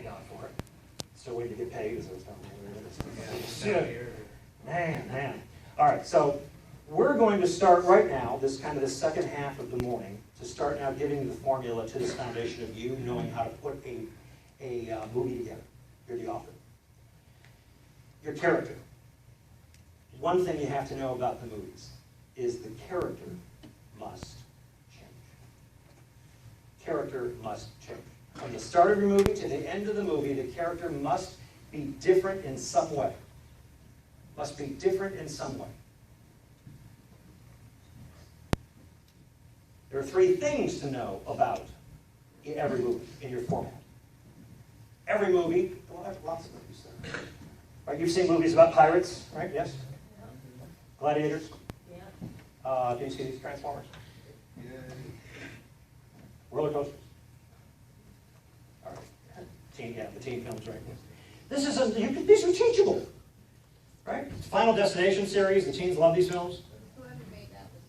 God for it. Still waiting to get paid. Man. All right, so we're going to start right now, this second half of the morning, to start now giving you the formula to this foundation of you knowing how to put a movie together. You're the author. Your character. One thing you have to know about the movies is the character must change. Character must change. From the start of your movie to the end of the movie, the character must be different in some way. Must be different in some way. There are three things to know about every movie in your format. Every movie, well, there's lots of movies there. Right, you've seen movies about pirates, right? Yes? Yeah. Gladiators? Yeah. Do you see these Transformers? Yeah. Roller coasters? All right. The teen films, right? These are teachable. Right? Final Destination series, the teens love these films. Whoever made that was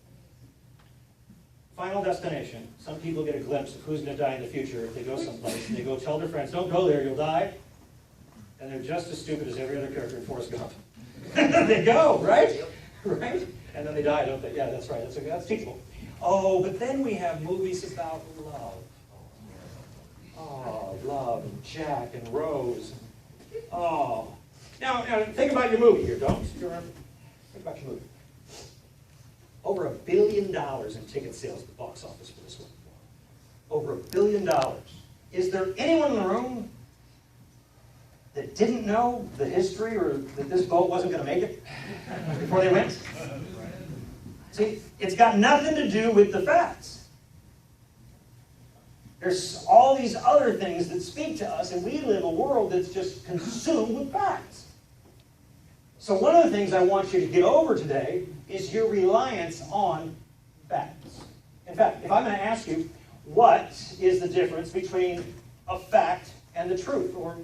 Final Destination. Some people get a glimpse of who's going to die in the future if they go someplace and they go tell their friends, don't go there, you'll die. And they're just as stupid as every other character in Forrest Gump. They go, right? Right? And then they die, don't they? Yeah, that's right. That's teachable. Oh, but then we have movies about love. Oh, love, and Jack and Rose. Oh. Now, think about your movie here, don't you? Think about your movie. Over $1 billion in ticket sales at the box office for this one. Over $1 billion. Is there anyone in the room that didn't know the history or that this boat wasn't going to make it before they went? See, it's got nothing to do with the facts. There's all these other things that speak to us, and we live a world that's just consumed with facts. So one of the things I want you to get over today is your reliance on facts. In fact, if I'm going to ask you, what is the difference between a fact and the truth? Or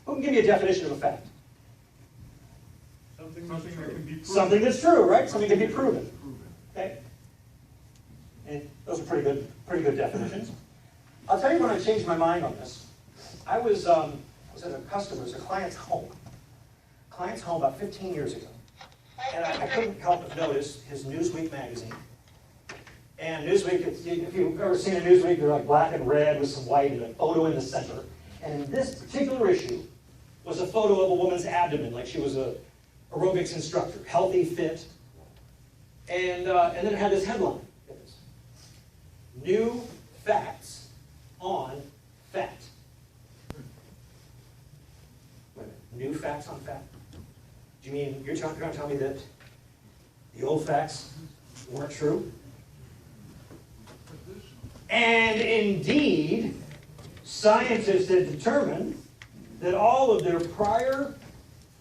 who can give me a definition of a fact? Something that can be proven. Something that's true, right? Something can be proven. Okay? And those are pretty good definitions. I'll tell you when I changed my mind on this. I was at a client's home. About 15 years ago. And I couldn't help but notice his Newsweek magazine. And Newsweek, if you've ever seen a Newsweek, they're like black and red with some white and a photo in the center. And in this particular issue was a photo of a woman's abdomen, like she was a aerobics instructor, healthy, fit. And then it had this headline. New facts on fat. Wait a minute, new facts on fat? Do you mean you're trying to tell me that the old facts weren't true? And indeed, scientists have determined that all of their prior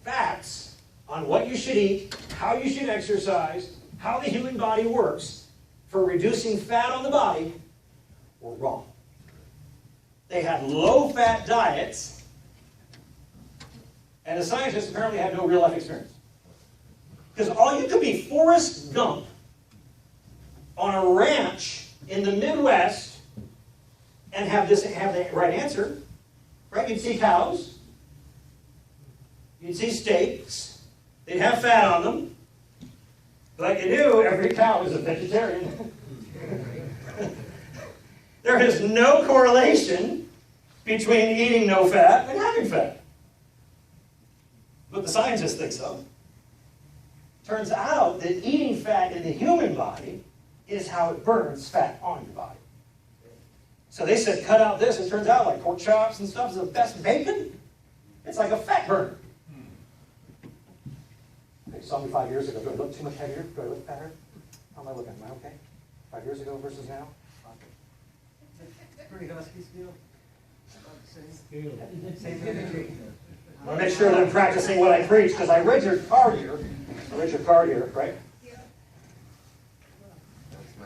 facts on what you should eat, how you should exercise, how the human body works for reducing fat on the body were wrong. They had low-fat diets, and the scientists apparently had no real-life experience. Because you could be Forrest Gump on a ranch in the Midwest and have the right answer. Right? You'd see cows. You'd see steaks. They'd have fat on them. But you knew every cow is a vegetarian. There is no correlation between eating no fat and having fat. But the scientists think so. Turns out that eating fat in the human body is how it burns fat on your body. So they said, cut out this. It turns out like pork chops and stuff is the best bacon. It's like a fat burner. They saw me 5 years ago. Do I look too much heavier? Do I look fatter? How am I looking? Am I okay? 5 years ago versus now? Pretty husky still. Same imagery. I want to make sure that I'm practicing what I preach, because I read your card here. Right? Yeah.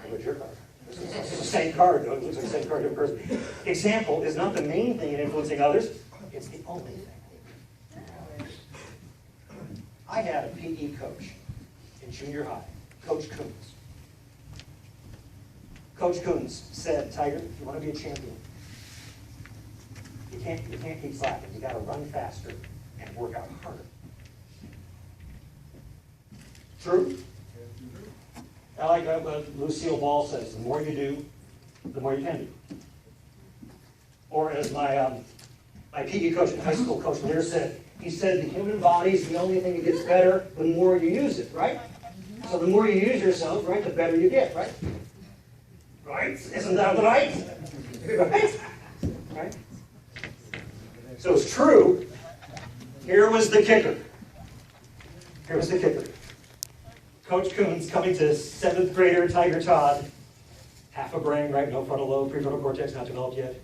I read your card. This is the same card, though. It looks like the same card to a person. Example is not the main thing in influencing others. It's the only thing. I had a PE coach in junior high, Coach Coons. Coach Coons said, Tiger, if you want to be a champion, You can't keep slacking. You got to run faster and work out harder. True? I like what Lucille Ball says, the more you do, the more you can do. Or as my PE coach and high school coach Lear said, he said the human body is the only thing that gets better the more you use it, right? So the more you use yourself, right, the better you get, right? Right? Isn't that right? Right? Right? So it's true. Here was the kicker. Here was the kicker. Coach Coons coming to 7th grader Tiger Todd, half a brain, right? No frontal lobe, prefrontal cortex not developed yet.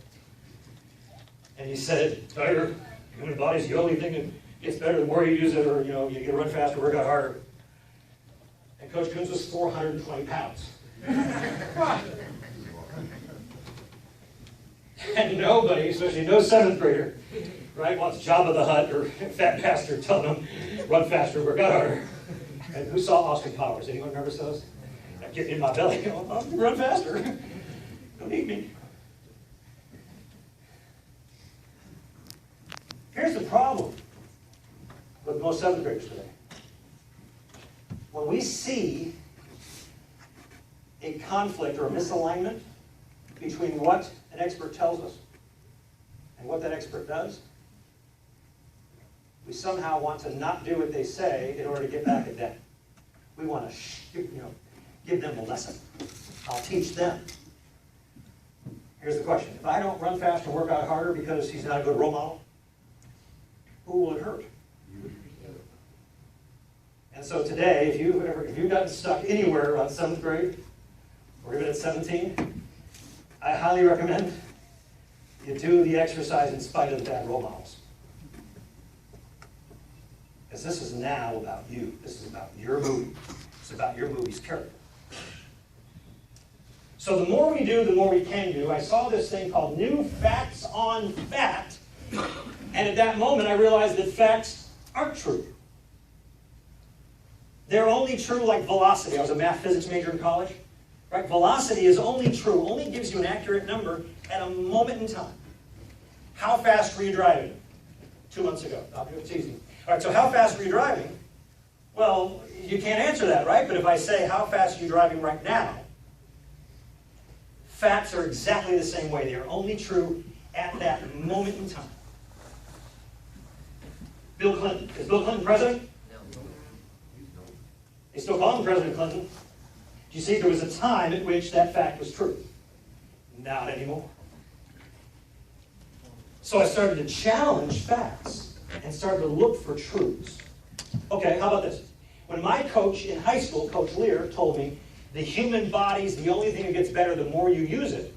And he said, Tiger, the human body's the only thing that gets better the more you use it, or you get to run faster, work out harder. And Coach Coons was 420 pounds. And nobody, especially no 7th grader, right, wants Jabba the Hutt or Fat Bastard telling them, run faster, work out harder. And who saw Austin Powers? Anyone remember those? That get in my belly. Oh, run faster. Don't eat me. Here's the problem with most 7th graders today. When we see a conflict or a misalignment between what an expert tells us and what that expert does, we somehow want to not do what they say in order to get back at them. We want to, give them a lesson. I'll teach them. Here's the question. If I don't run faster and work out harder because he's not a good role model, who will it hurt? And so today, if you've gotten stuck anywhere around 7th grade, or even at 17, I highly recommend you do the exercise in spite of the bad role models. Because this is now about you. This is about your movie. It's about your movie's character. So the more we do, the more we can do. I saw this thing called New Facts on Fact. And at that moment, I realized that facts aren't true. They're only true like velocity. I was a math physics major in college. Right? Velocity is only true, only gives you an accurate number at a moment in time. How fast were you driving 2 months ago? It's easy. All right, so how fast were you driving? Well, you can't answer that, right? But if I say, how fast are you driving right now? Facts are exactly the same way. They are only true at that moment in time. Bill Clinton. Is Bill Clinton president? No. They still call him President Clinton. You see, there was a time at which that fact was true. Not anymore. So I started to challenge facts and started to look for truths. Okay, how about this? When my coach in high school, Coach Lear, told me the human body is the only thing that gets better the more you use it,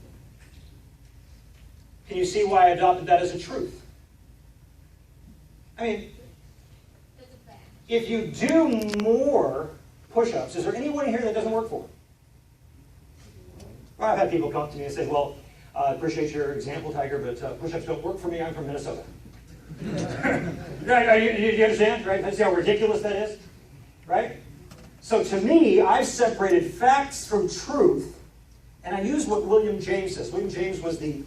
can you see why I adopted that as a truth? I mean, if you do more push-ups, is there anyone here that doesn't work for? Well, I've had people come up to me and say, well, I appreciate your example, Tiger, but push-ups don't work for me. I'm from Minnesota. Right? You understand? Right? See how ridiculous that is? Right? So to me, I've separated facts from truth, and I use what William James says. William James was he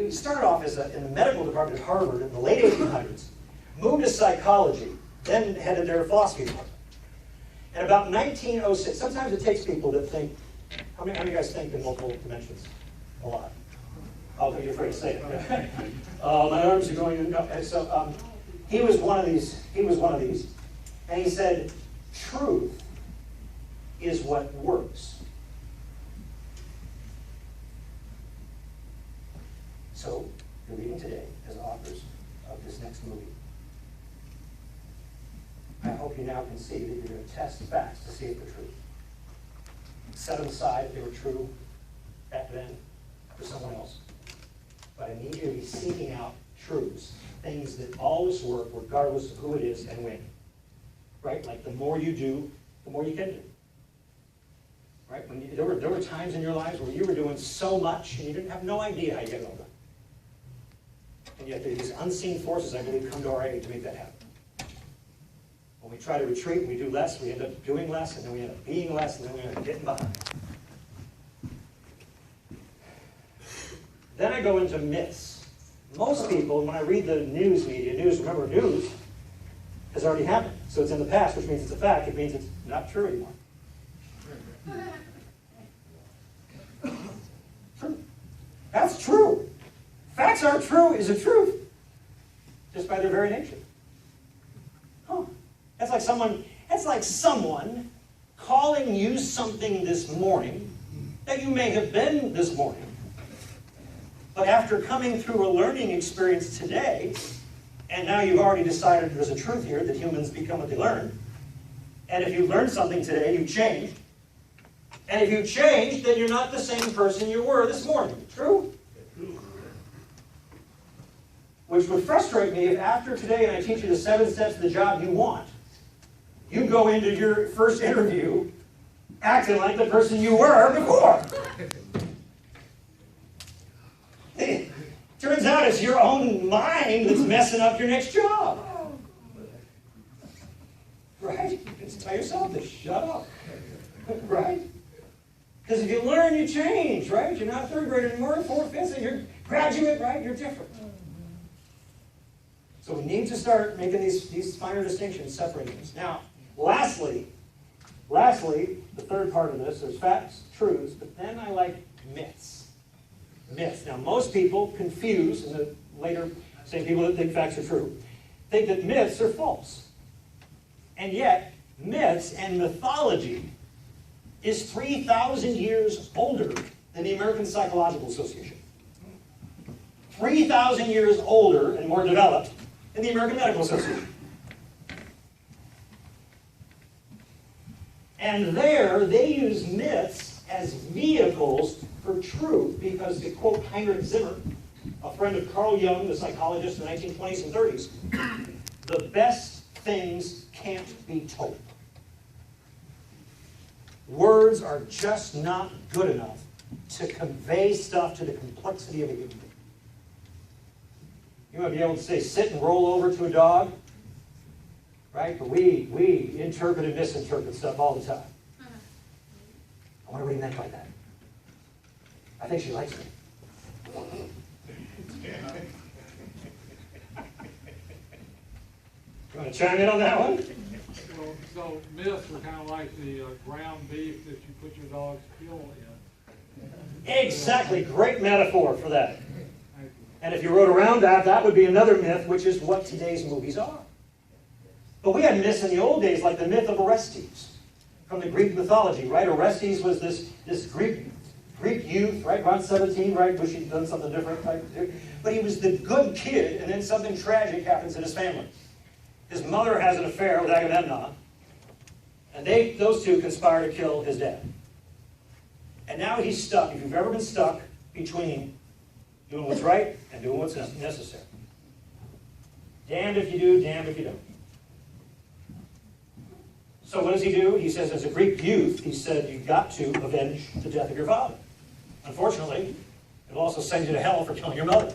started off in the medical department at Harvard in the late 1800s, moved to psychology, then headed their philosophy department. And about 1906, sometimes it takes people that think, how many of you guys think in multiple dimensions? A lot. Oh, you're afraid to say it. My arms are going, no. So he was one of these, and he said, truth is what works. So, you're reading today as authors of this next movie. I hope you now can see that you're going to test the facts to see if they're true. Set them aside if they were true back then for someone else. But I need you to be seeking out truths, things that always work regardless of who it is and when. Right? Like the more you do, the more you can do. Right? There were times in your lives where you were doing so much and you didn't have no idea how you get it all done. And yet these unseen forces, I believe, come to our aid to make that happen. When we try to retreat and we do less, we end up doing less, and then we end up being less, and then we end up getting behind. Then I go into myths. Most people, when I read the news media, remember news has already happened. So it's in the past, which means it's a fact. It means it's not true anymore. True. That's true. Facts are true is a truth, just by their very nature. Huh. That's like someone calling you something this morning that you may have been this morning, but after coming through a learning experience today, and now you've already decided there's a truth here that humans become what they learn, and if you learned something today, you changed, and if you changed, then you're not the same person you were this morning. True? Which would frustrate me if after today and I teach you the 7 steps to the job you want, you go into your first interview acting like the person you were before. Turns out it's your own mind that's messing up your next job. Right? Just tell yourself to shut up. Right? Because if you learn, you change, right? You're not third grade anymore, fourth, fifth, and you're graduate, right? You're different. So we need to start making these finer distinctions, separating these. Now, lastly, the third part of this, there's facts, truths, but then I like myths. Myths. Now, most people confuse, and the later, same people that think facts are true, think that myths are false. And yet, myths and mythology is 3,000 years older than the American Psychological Association. 3,000 years older and more developed than the American Medical Association. And there, they use myths as vehicles for truth, because, to quote Heinrich Zimmer, a friend of Carl Jung, the psychologist in the 1920s and 30s, the best things can't be told. Words are just not good enough to convey stuff to the complexity of a human being. You might be able to say, sit and roll over to a dog, right? But we interpret and misinterpret stuff all the time. I wonder what he meant by that. I think she likes me. You want to chime in on that one? So myths are kind of like the ground beef that you put your dog's pill in. Exactly. Great metaphor for that. And if you wrote around that, that would be another myth, which is what today's movies are. But we had myths in the old days, like the myth of Orestes, from the Greek mythology, right? Orestes was this Greek youth, right? Around 17, right? Wish he'd done something different. Right? But he was the good kid, and then something tragic happens in his family. His mother has an affair with Agamemnon, and those two conspire to kill his dad. And now he's stuck. If you've ever been stuck between doing what's right and doing what's necessary. Damned if you do, damned if you don't. So what does he do? He says, as a Greek youth, he said, you've got to avenge the death of your father. Unfortunately, it'll also send you to hell for killing your mother,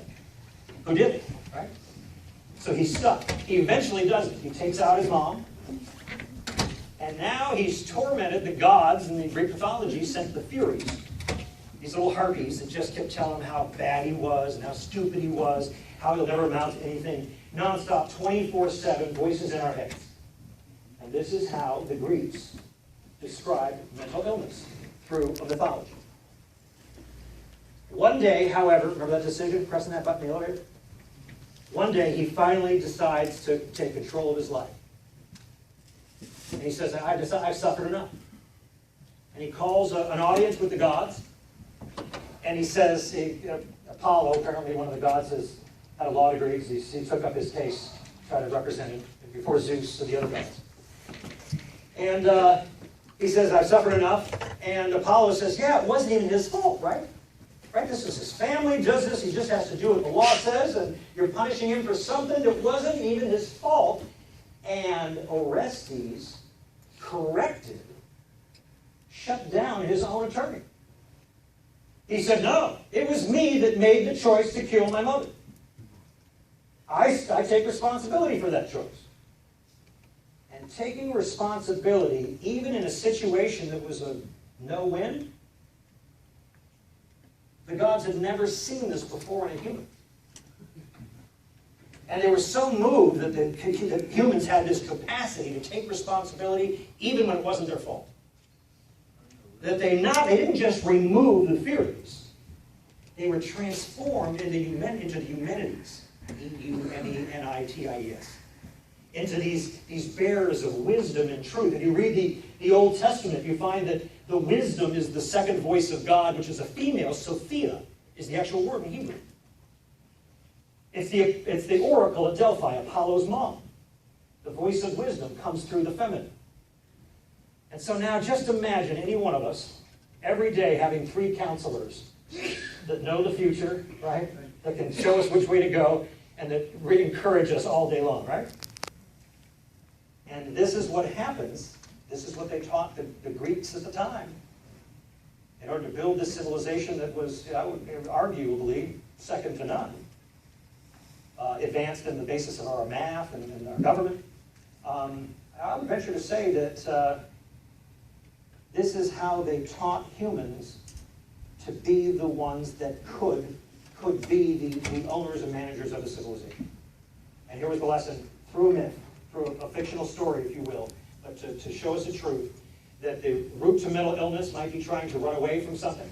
who did it, right? So he's stuck. He eventually does it. He takes out his mom, and now he's tormented. The gods in the Greek mythology sent the Furies, these little harpies that just kept telling him how bad he was and how stupid he was, how he'll never amount to anything. Nonstop, 24/7, voices in our heads. And this is how the Greeks described mental illness through a mythology. One day, however, remember that decision, pressing that button in the elevator? One day, he finally decides to take control of his life. And he says, I've suffered enough. And he calls an audience with the gods. And he says, Apollo, apparently one of the gods, had a law degree, because he took up his case, tried to represent him before Zeus and the other gods. And he says, I've suffered enough. And Apollo says, yeah, it wasn't even his fault, right? Right? This is his family, does this. He just has to do what the law says, and you're punishing him for something that wasn't even his fault. And Orestes corrected, shut down his own attorney. He said, no, it was me that made the choice to kill my mother. I take responsibility for that choice. And taking responsibility, even in a situation that was a no-win, the gods had never seen this before in a human. And they were so moved that that humans had this capacity to take responsibility even when it wasn't their fault. That they didn't just remove the theories. They were transformed into the humanities. E-U-M-E-N-I-T-I-E-S. Into these bearers of wisdom and truth. If you read the Old Testament, you find that the wisdom is the second voice of God, which is a female. Sophia is the actual word in Hebrew. It's the oracle at Delphi, Apollo's mom. The voice of wisdom comes through the feminine. And so now just imagine any one of us every day having 3 counselors that know the future, right? That can show us which way to go and that encourage us all day long, right? And this is what happens. This is what they taught the Greeks at the time. In order to build this civilization that was, I would arguably, second to none. Advanced in the basis of our math and our government. I would venture to say that this is how they taught humans to be the ones that could be the owners and managers of the civilization. And here was the lesson, through a myth, through a fictional story, if you will, but to show us the truth, that the root to mental illness might be trying to run away from something.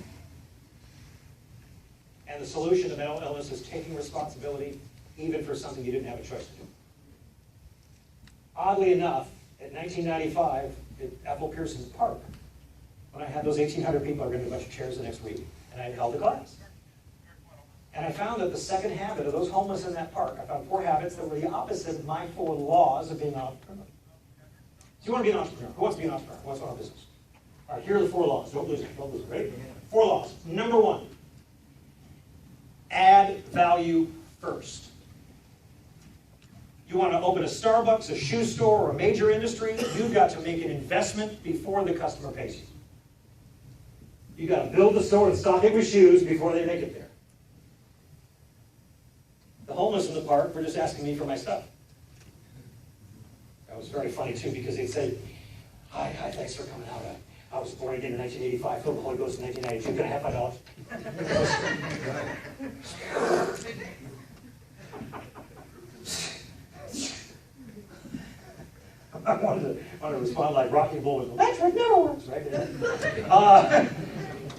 And the solution to mental illness is taking responsibility even for something you didn't have a choice to do. Oddly enough, in 1995, at Ethel Pearson's Park, when I had those 1,800 people, I rented a bunch of chairs the next week, and I held a class. And I found that the second habit of those homeless in that park, I found 4 habits that were the opposite of my 4 laws of being an entrepreneur. So you want to be an entrepreneur. Who wants to be an entrepreneur? Who wants to own a business? All right, here are the 4 laws. Don't lose it. Don't lose it, right? 4 laws. Number 1, add value first. You want to open a Starbucks, a shoe store, or a major industry, you've got to make an investment before the customer pays you. You've got to build the store and stock it with shoes before they make it there. The homeless in the park were just asking me for my stuff. That was very funny, too, because they'd say, hi, thanks for coming out. I was born again in 1985, filled with the Holy Ghost in 1992. Can I have $5? I wanted to respond like Rocky Bullwinkle. That trick never works, right?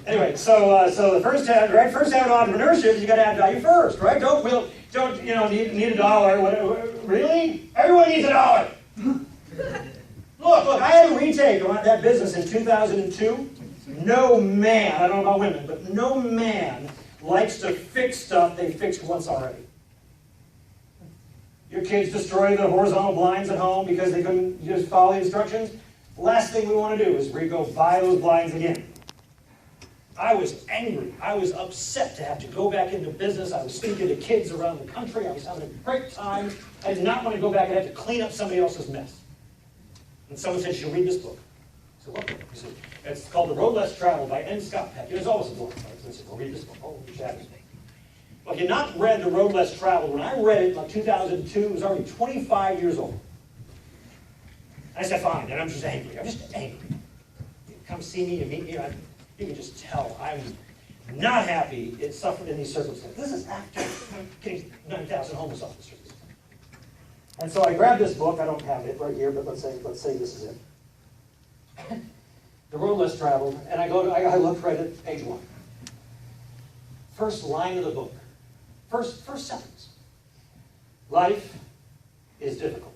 Anyway, so the first habit, right? First habit of entrepreneurship is you got to add value first, right? Don't need $1. Whatever. Really? Everyone needs $1. Look, I had a retake on that business in 2002. No man, I don't know about women, but no man likes to fix stuff they fixed once already. Your kids destroy the horizontal blinds at home because they couldn't just follow the instructions. Last thing we want to do is go buy those blinds again. I was angry. I was upset to have to go back into business. I was speaking to kids around the country. I was having a great time. I did not want to go back and have to clean up somebody else's mess. And someone said, you should read this book. I said, what book? He said, it's called The Road Less Traveled by N. Scott Peck. There's always a book. I said, well, read this book. Oh, you shatters me. Well, if you've not read The Road Less Traveled, when I read it in like 2002, it was already 25 years old. I said, fine, and I'm just angry. I'm just angry. You come see me, you meet me, you can just tell I'm not happy it suffered in these circumstances. This is after getting 9,000 homeless off the streets. And so I grabbed this book. I don't have it right here, but let's say this is it. The Road Less Traveled, and I look right at page 1. First line of the book. First sentence. Life is difficult.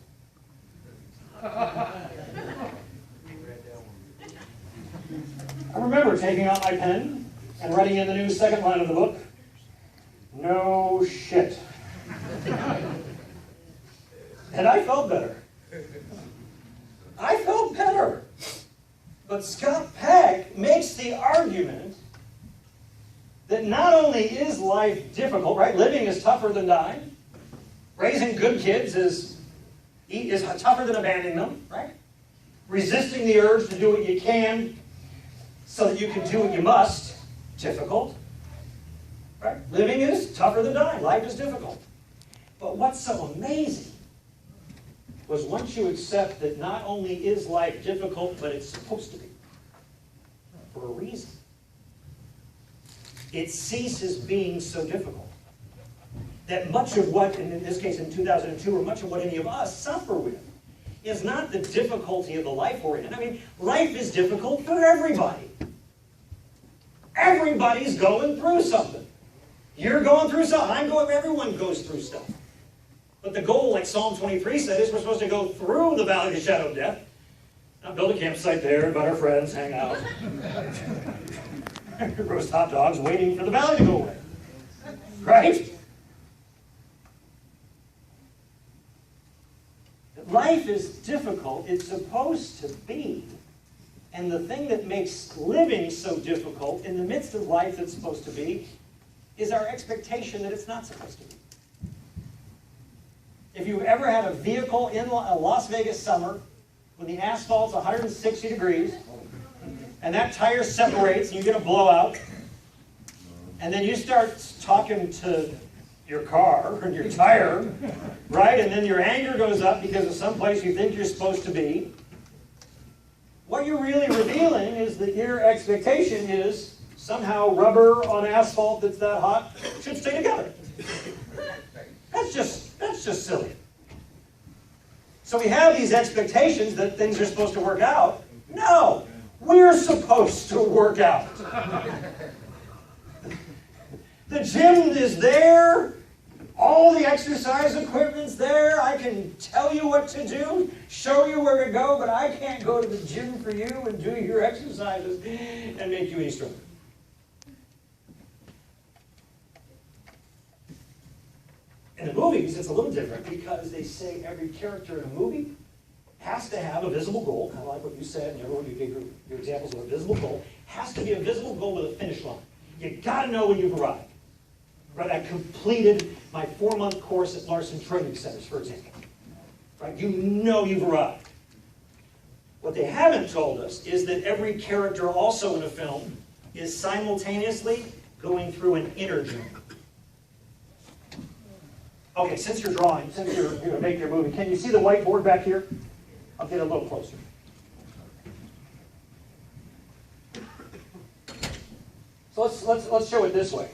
I remember taking out my pen and writing in the new second line of the book, no shit. And I felt better. I felt better. But Scott Peck makes the argument that not only is life difficult, right? Living is tougher than dying. Raising good kids is tougher than abandoning them, right? Resisting the urge to do what you can so that you can do what you must, difficult. Right? Living is tougher than dying. Life is difficult. But what's so amazing was once you accept that not only is life difficult, but it's supposed to be, for a reason, it ceases being so difficult. that much of what, and in this case in 2002, or much of what any of us suffer with, is not the difficulty of the life we're in. I mean, life is difficult for everybody. Everybody's going through something. You're going through something. Everyone goes through stuff. But the goal, like Psalm 23 said, is we're supposed to go through the valley of the shadow of death. Not build a campsite there, invite our friends, hang out. Roast hot dogs waiting for the valley to go away. Right? Life is difficult. It's supposed to be. And the thing that makes living so difficult in the midst of life that's supposed to be is our expectation that it's not supposed to be. If you've ever had a vehicle in a Las Vegas summer when the asphalt's 160 degrees and that tire separates and you get a blowout, and then you start talking to your car or your tire, right? And then your anger goes up because of some place you think you're supposed to be. What you're really revealing is that your expectation is somehow rubber on asphalt that's that hot should stay together. That's just silly. So we have these expectations that things are supposed to work out. No, we're supposed to work out. The gym is there. All the exercise equipment's there. I can tell you what to do, show you where to go, but I can't go to the gym for you and do your exercises and make you any stronger. In the movies, it's a little different because they say every character in a movie has to have a visible goal, kind of like what you said, and everyone you gave your examples of a visible goal, has to be a visible goal with a finish line. You got to know when you've arrived. Right? I completed my 4-month course at Larson Training Centers, for example. Right? You know you've arrived. What they haven't told us is that every character also in a film is simultaneously going through an inner journey. Okay, since you're drawing, since you're going to make your movie, can you see the whiteboard back here? I'll get a little closer. So let's show it this way.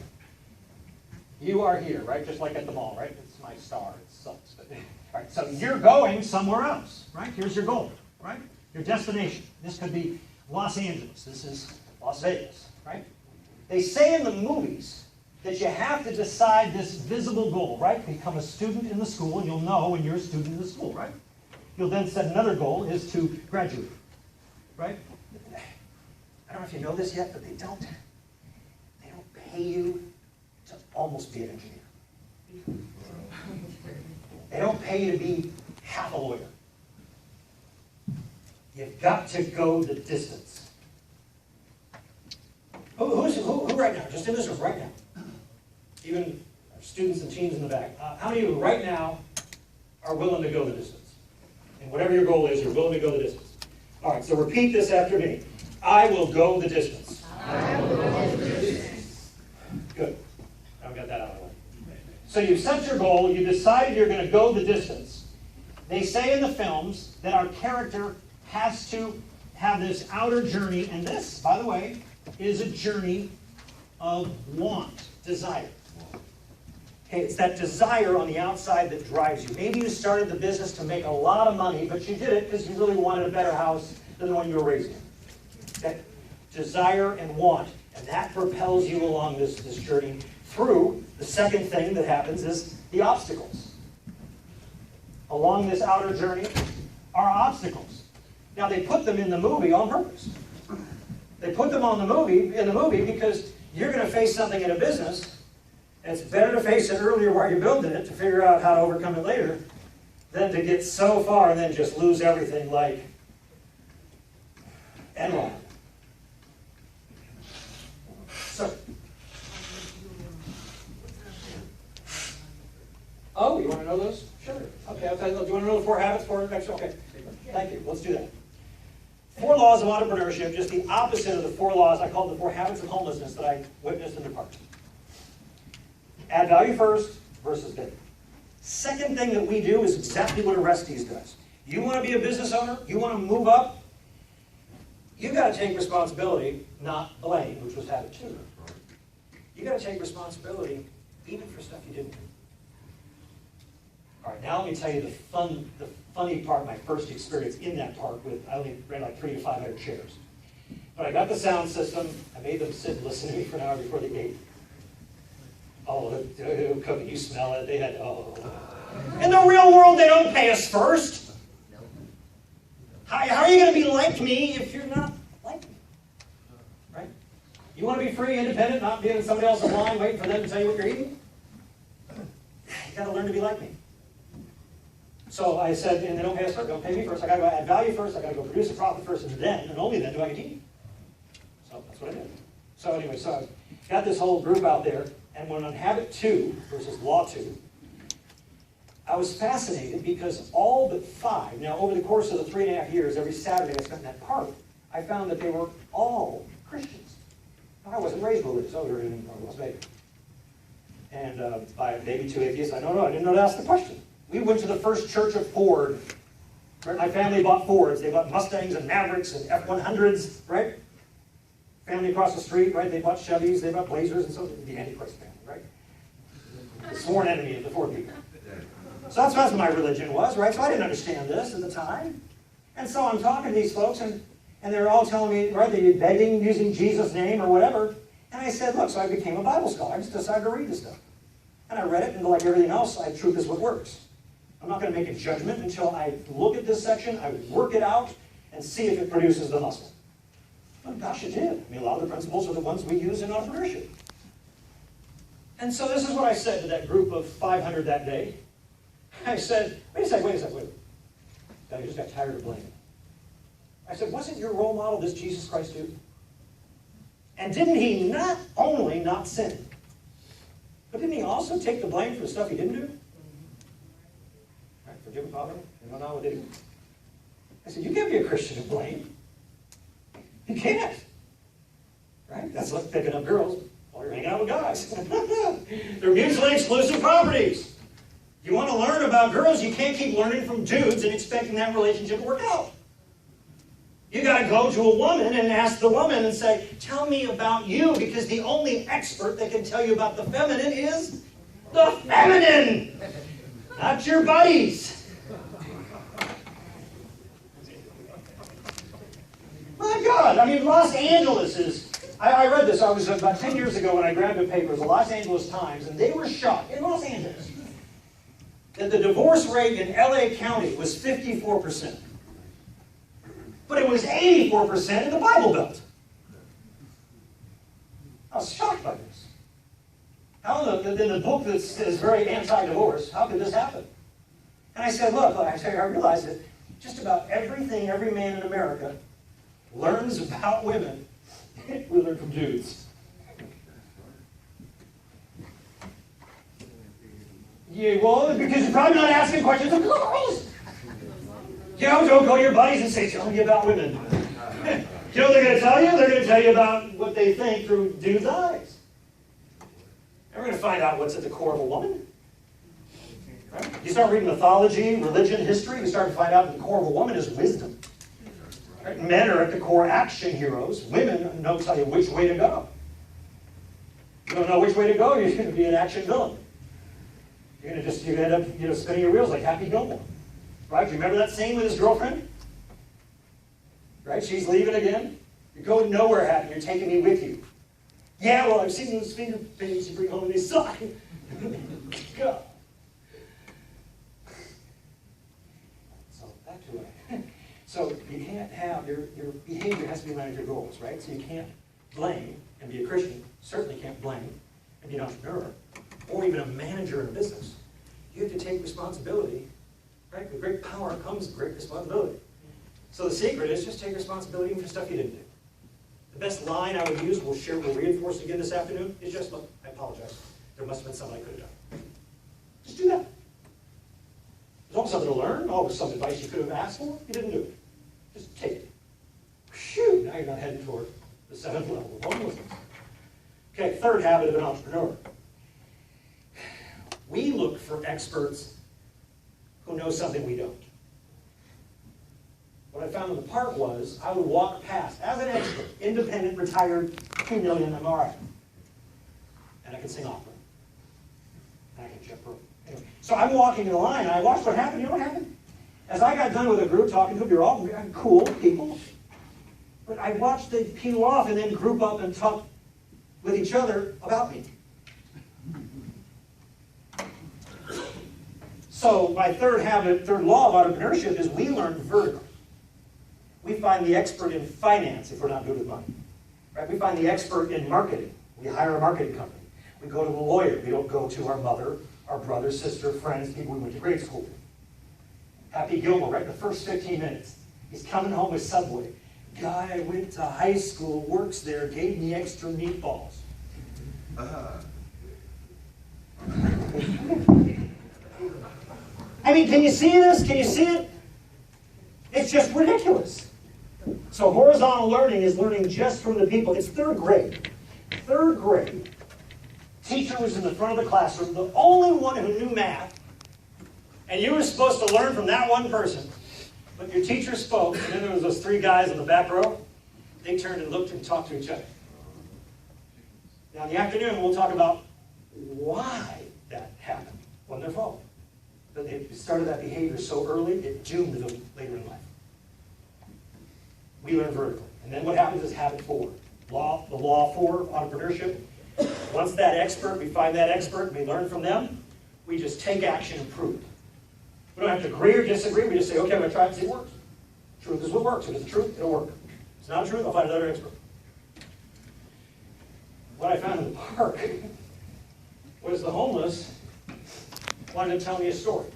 You are here, right? Just like at the mall, right? It's my star. It sucks. But, right, so you're going somewhere else, right? Here's your goal, right? Your destination. This could be Los Angeles. This is Las Vegas, right? They say in the movies that you have to decide this visible goal, right? Become a student in the school, and you'll know when you're a student in the school, right? You'll then set another goal is to graduate, right? I don't know if you know this yet, but they don't pay you to almost be an engineer. They don't pay you to be half a lawyer. You've got to go the distance. Who right now, just in this room right now, even students and teens in the back, how many of you right now are willing to go the distance? And whatever your goal is, you're willing to go the distance. All right, so repeat this after me. I will go the distance. I will go the distance. Good. Now we got that out of the way. So you've set your goal, you decided you're going to go the distance. They say in the films that our character has to have this outer journey, and this, by the way, is a journey of want, desire. Okay, it's that desire on the outside that drives you. Maybe you started the business to make a lot of money, but you did it because you really wanted a better house than the one you were raised in. Okay? Desire and want, and that propels you along this journey through. The second thing that happens is the obstacles. Along this outer journey are obstacles. Now they put them in the movie on purpose. They put them in the movie because you're going to face something in a business. And it's better to face it earlier while you're building it to figure out how to overcome it later than to get so far and then just lose everything like Enron. So, oh, you want to know those? Sure. Okay, I'll tell you. Do you want to know the 4 habits for next? Okay, thank you. Let's do that. 4 laws of entrepreneurship, just the opposite of the 4 laws. I call them the 4 habits of homelessness that I witnessed in the park. Add value first versus big. Second thing that we do is exactly what Orestes does. You want to be a business owner? You want to move up? You've got to take responsibility, not blame, which was habit 2. You've got to take responsibility even for stuff you didn't do. All right, now let me tell you the funny part, my first experience in that park with, I only ran like 300 to 500 chairs. But I got the sound system, I made them sit and listen to me for an hour before the gate. Oh, cooking, you smell it, they had, oh. In the real world, they don't pay us first. How are you going to be like me if you're not like me? Right? You want to be free, independent, not being in somebody else's line, waiting for them to tell you what you're eating? You got to learn to be like me. So I said, and they don't pay us first, don't pay me first. I got to go add value first. I got to go produce a profit first, and then, and only then, do I get to eat. So that's what I did. So anyway, so I got this whole group out there, and when on habit 2 versus law 2, I was fascinated because all but 5, now over the course of the 3.5 years, every Saturday I spent in that park, I found that they were all Christians. I wasn't raised religious. I was in Las Vegas. And by maybe 2 atheists, I don't know. I didn't know to ask the question. We went to the first church of Ford. Right? My family bought Fords. They bought Mustangs and Mavericks and F-100s, right? Family across the street, right? They bought Chevys, they bought Blazers, and so the Antichrist family, right? The sworn enemy of the Ford people. So that's what my religion was, right? So I didn't understand this at the time. And so I'm talking to these folks, and they're all telling me, right, they'd be begging, using Jesus' name or whatever. And I said, look, so I became a Bible scholar. I just decided to read this stuff. And I read it, and like everything else, truth is what works. I'm not going to make a judgment until I look at this section, I work it out, and see if it produces the muscle. Well, gosh, it did. I mean, a lot of the principles are the ones we use in entrepreneurship. And so this is what I said to that group of 500 that day. I said, wait a second. I just got tired of blaming. I said, wasn't your role model this Jesus Christ dude? And didn't he not only not sin, but didn't he also take the blame for the stuff he didn't do? Right, forgive him, Father. You don't know what did he? I said, you can't be a Christian and blame. You can't. Right? That's like picking up girls while you're hanging out with guys. They're mutually exclusive properties. You want to learn about girls, you can't keep learning from dudes and expecting that relationship to work out. You got to go to a woman and ask the woman and say, tell me about you, because the only expert that can tell you about the feminine is the feminine, not your buddies. My God, I mean, Los Angeles is, I read this, I was about 10 years ago when I grabbed a paper, it was the Los Angeles Times, and they were shocked, in Los Angeles, that the divorce rate in LA County was 54%. But it was 84% in the Bible Belt. I was shocked by this. How in the book that is very anti-divorce, how could this happen? And I said, look, I realized that just about everything every man in America learns about women, we learn from dudes. Yeah, well, because you're probably not asking questions of girls. You know, don't go to your buddies and say, tell me about women. You know what they're going to tell you? They're going to tell you about what they think through dudes' eyes. And we're going to find out what's at the core of a woman. Right? You start reading mythology, religion, history, you start to find out that the core of a woman is wisdom. Right? Men are at the core action heroes. Women know tell you which way to go. You don't know which way to go, you're going to be an action villain. You end up spinning your wheels like Happy Gilmore. Right? Do you remember that scene with his girlfriend? Right? She's leaving again. You're going nowhere, Happy. You're taking me with you. Yeah, well, I've seen those finger paintings you bring home and they suck. God. So back to it. So you can't have, your behavior has to be aligned with your goals, right? So you can't blame and be a Christian. Certainly can't blame and be an entrepreneur. Or even a manager in a business. You have to take responsibility. Right? With great power comes great responsibility. So the secret is just take responsibility for stuff you didn't do. The best line I would use, we'll reinforce again this afternoon, is just, look, I apologize. There must have been something I could have done. Just do that. There's always something to learn, always some advice you could have asked for. You didn't do it. Just take it. Phew, now you're not heading toward the 7th level of homelessness. Okay, third habit of an entrepreneur. We look for experts who know something we don't. What I found in the park was I would walk past, as an expert, independent, retired, 2 million, I'm all right. And I can sing opera. And I can jump rope. Anyway, so I'm walking in the line, and I watched what happened. You know what happened? As I got done with a group talking to them, you're all cool people, but I watched them peel off and then group up and talk with each other about me. So my third law of entrepreneurship is we learn vertically. We find the expert in finance if we're not good with money. Right? We find the expert in marketing. We hire a marketing company. We go to the lawyer. We don't go to our mother, our brother, sister, friends, people we went to grade school with. Happy Gilmore, right in the first 15 minutes. He's coming home with Subway. Guy I went to high school, works there, gave me extra meatballs. I mean, can you see this? Can you see it? It's just ridiculous. So horizontal learning is learning just from the people. It's third grade. Third grade. Teacher was in the front of the classroom, the only one who knew math, and you were supposed to learn from that one person. But your teacher spoke, and then there was those three guys in the back row. They turned and looked and talked to each other. Now in the afternoon, we'll talk about why that happened. Wasn't their fault. But they started that behavior so early, it doomed them later in life. We learn vertically. And then what happens is habit 4. The law 4 of entrepreneurship. Once that expert, we find that expert, we learn from them, we just take action and prove it. We don't have to agree or disagree, we just say, okay, I'm going to try it and see if it works. Truth is what works. If it's the truth, it'll work. If it's not the truth, I'll find another expert. What I found in the park was the homeless wanted to tell me a story.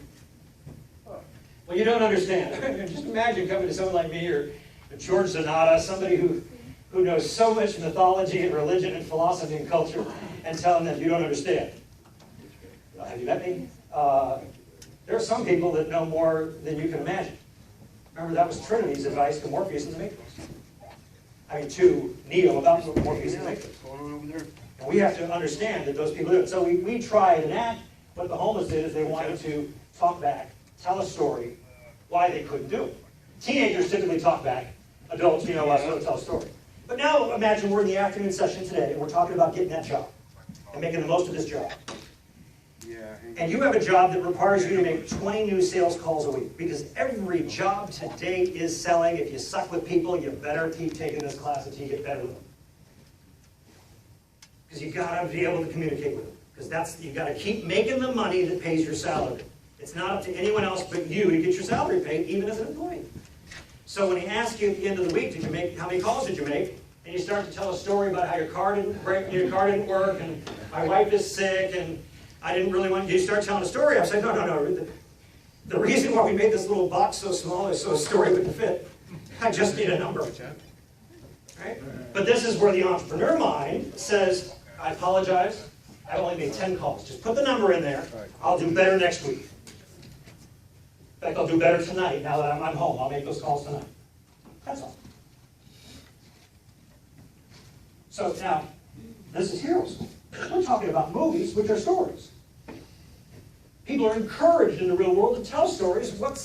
Well, you don't understand. Just imagine coming to someone like me or George Zanata, somebody who knows so much mythology and religion and philosophy and culture, and telling them you don't understand. Have you met me? There are some people that know more than you can imagine. Remember, that was Trinity's advice to Morpheus in the Matrix. I mean, to Neo about Morpheus in the Matrix. And we have to understand that those people do it. So we tried and act. What the homeless did is they wanted to talk back, tell a story, why they couldn't do it. Teenagers typically talk back. Adults, you know us, don't tell a story. But now imagine we're in the afternoon session today, and we're talking about getting that job and making the most of this job. And you have a job that requires you to make 20 new sales calls a week, because every job today is selling. If you suck with people, you better keep taking this class until you get better with them. Because you've got to be able to communicate with them. Because you've got to keep making the money that pays your salary. It's not up to anyone else but you to get your salary paid, even as an employee. So when he asks you at the end of the week, how many calls did you make? And you start to tell a story about how your car didn't work, and my wife is sick, and I didn't really want you to start telling a story. I said, no. The reason why we made this little box so small is so a story wouldn't fit. I just need a number. Right? But this is where the entrepreneur mind says, I apologize. I only made 10 calls. Just put the number in there. I'll do better next week. In fact, I'll do better tonight now that I'm home. I'll make those calls tonight. That's all. So now, this is Hero School. We're talking about movies, which are stories. People are encouraged in the real world to tell stories. What's